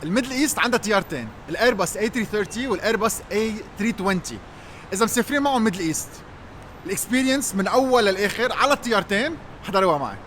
الميدل ايست عندها طيارتين، الايرباص A330 والايرباص A320. اذا مسافرين معهم ميدل ايست، الاكسبيرينس من اول للاخر على الطيارتين حضروها معي.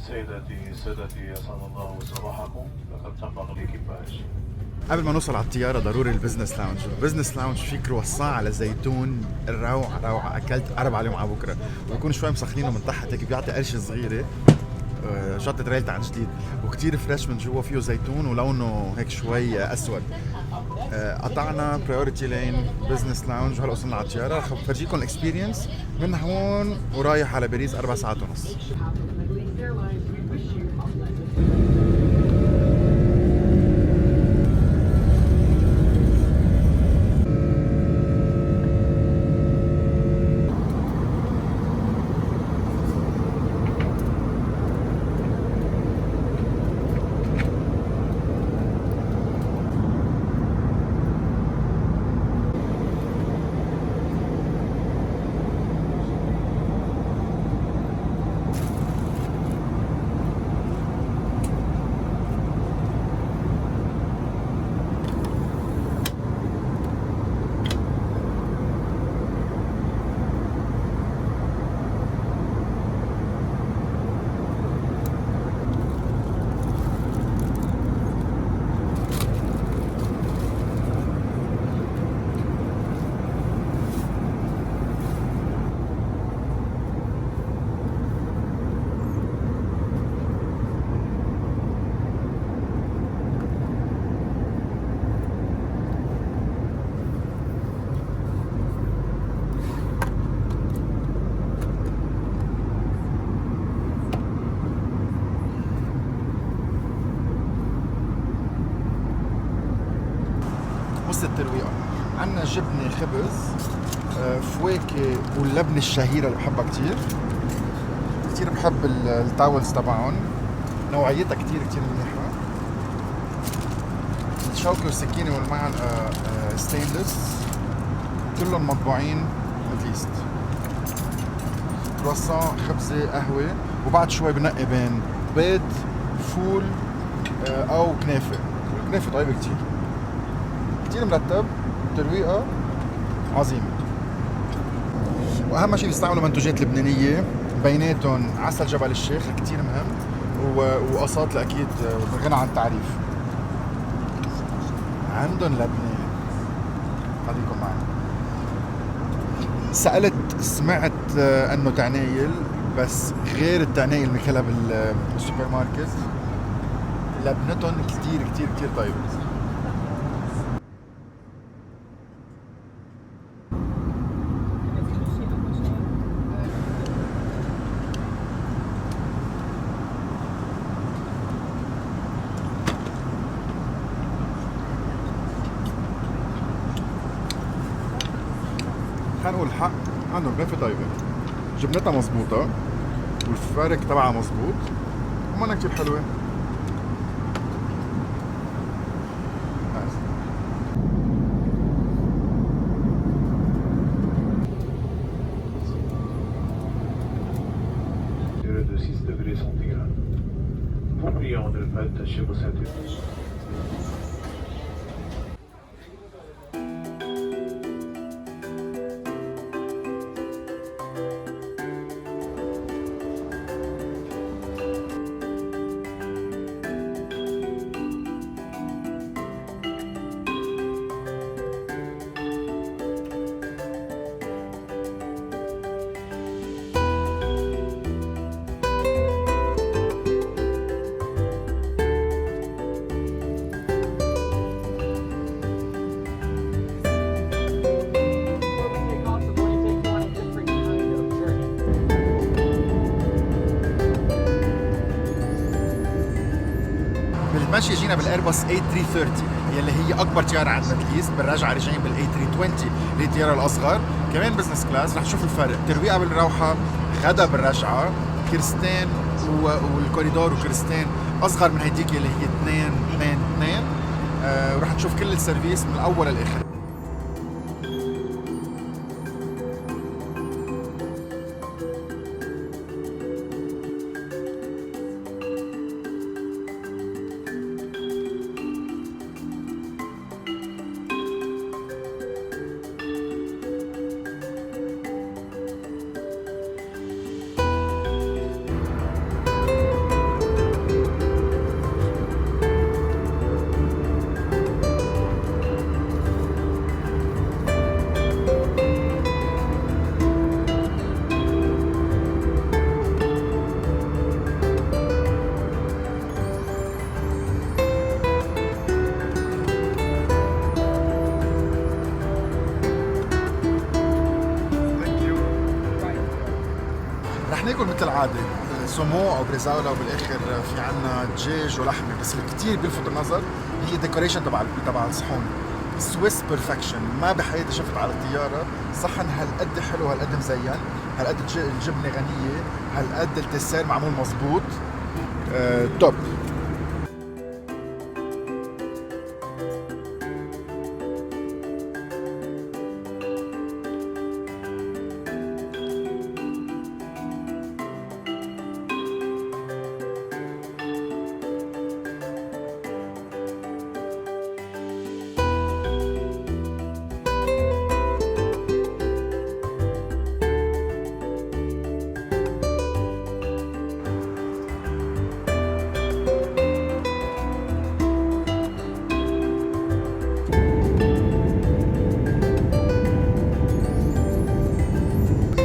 سيداتي سادتي اسعد الله صباحكم، لقد سبق الاكيباج. قبل ما نوصل على الطيارة ضروري البزنس لاونج. البزنس لاونج فيه كرواسون على زيتون روعة. أكلت 4 عليهم على بكرة، وبيكون شوي مسخنينه من تحت هيك، بيعطي قرشة صغيرة. شطة ريلت عن جديد وكتير فريش من جوا، فيه زيتون ولونه هيك شوي أسود. قطعنا برايورتي لين بزنس لاونج وهلا وصلنا على الطيارة. رح بفرجيكم الاكسبيرينس من هون ورايح على باريس 4 ساعات ونص. وسط الترويقة عنا جبنة، خبز، فواكه واللبنة الشهيرة اللي بحبها كتير. كتير بحب التاولز تبعهم، نوعيتها كتير منيحة. الشوكة والسكينة والمعلقة ستينلس، كلهم مطبوعين ميدل ايست. كرواسون، خبزة، قهوة، وبعد شوي بنقي بين بيض، فول أو كنافة. الكنافة طيبة كتير مرتب، ترويقة عظيمة. واهم شيء بيستعملوا منتوجات لبنانية، بيناتهم عسل جبل الشيخ كتير مهم، وقصات اكيد غنى عن التعريف. عندهم لبنة، خليكم معي. سمعت انه تعنايل، بس غير التعنايل اللي بناكلها بالسوبر ماركت. لبنتهم كتير طيبة. خلينا نقول الحق، عندهم كنافة طيبة، جبنتها مزبوطة والفرق تبعها مزبوط ومنها كتير حلوة. De 6 degrés centigrades. Vous prions de ne pas attacher vos ceintures. بالمشي جينا بالايرباص A330. يلي هي اكبر طياره عند ميدل ايست. بالرجعه رجعين بالاي 320 اللي هي الطياره الاصغر، كمان بزنس كلاس. رح نشوف الفرق، ترويقه بالروحه، غدا بالرجعه، كرستين والكوريدور وكرستين اصغر من هديك اللي هي 2 2 2. ورح نشوف كل السيرفيس من الاول للاخر. رح ناكل مثل العاده سومو او بريزاولا، وبالاخر في عنا دجاج ولحمه. بس اللي كثير بيلفت النظر هي الديكوريشن تبع الصحون. سويس بيرفكشن، ما بحياتي شفت على الطياره صحن هالقد حلو، هالقد مزين، هالقد الجبنه غنيه، هالقد التسير معمول مزبوط. توب.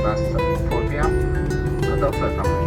ます。フォルビア、アドプラタム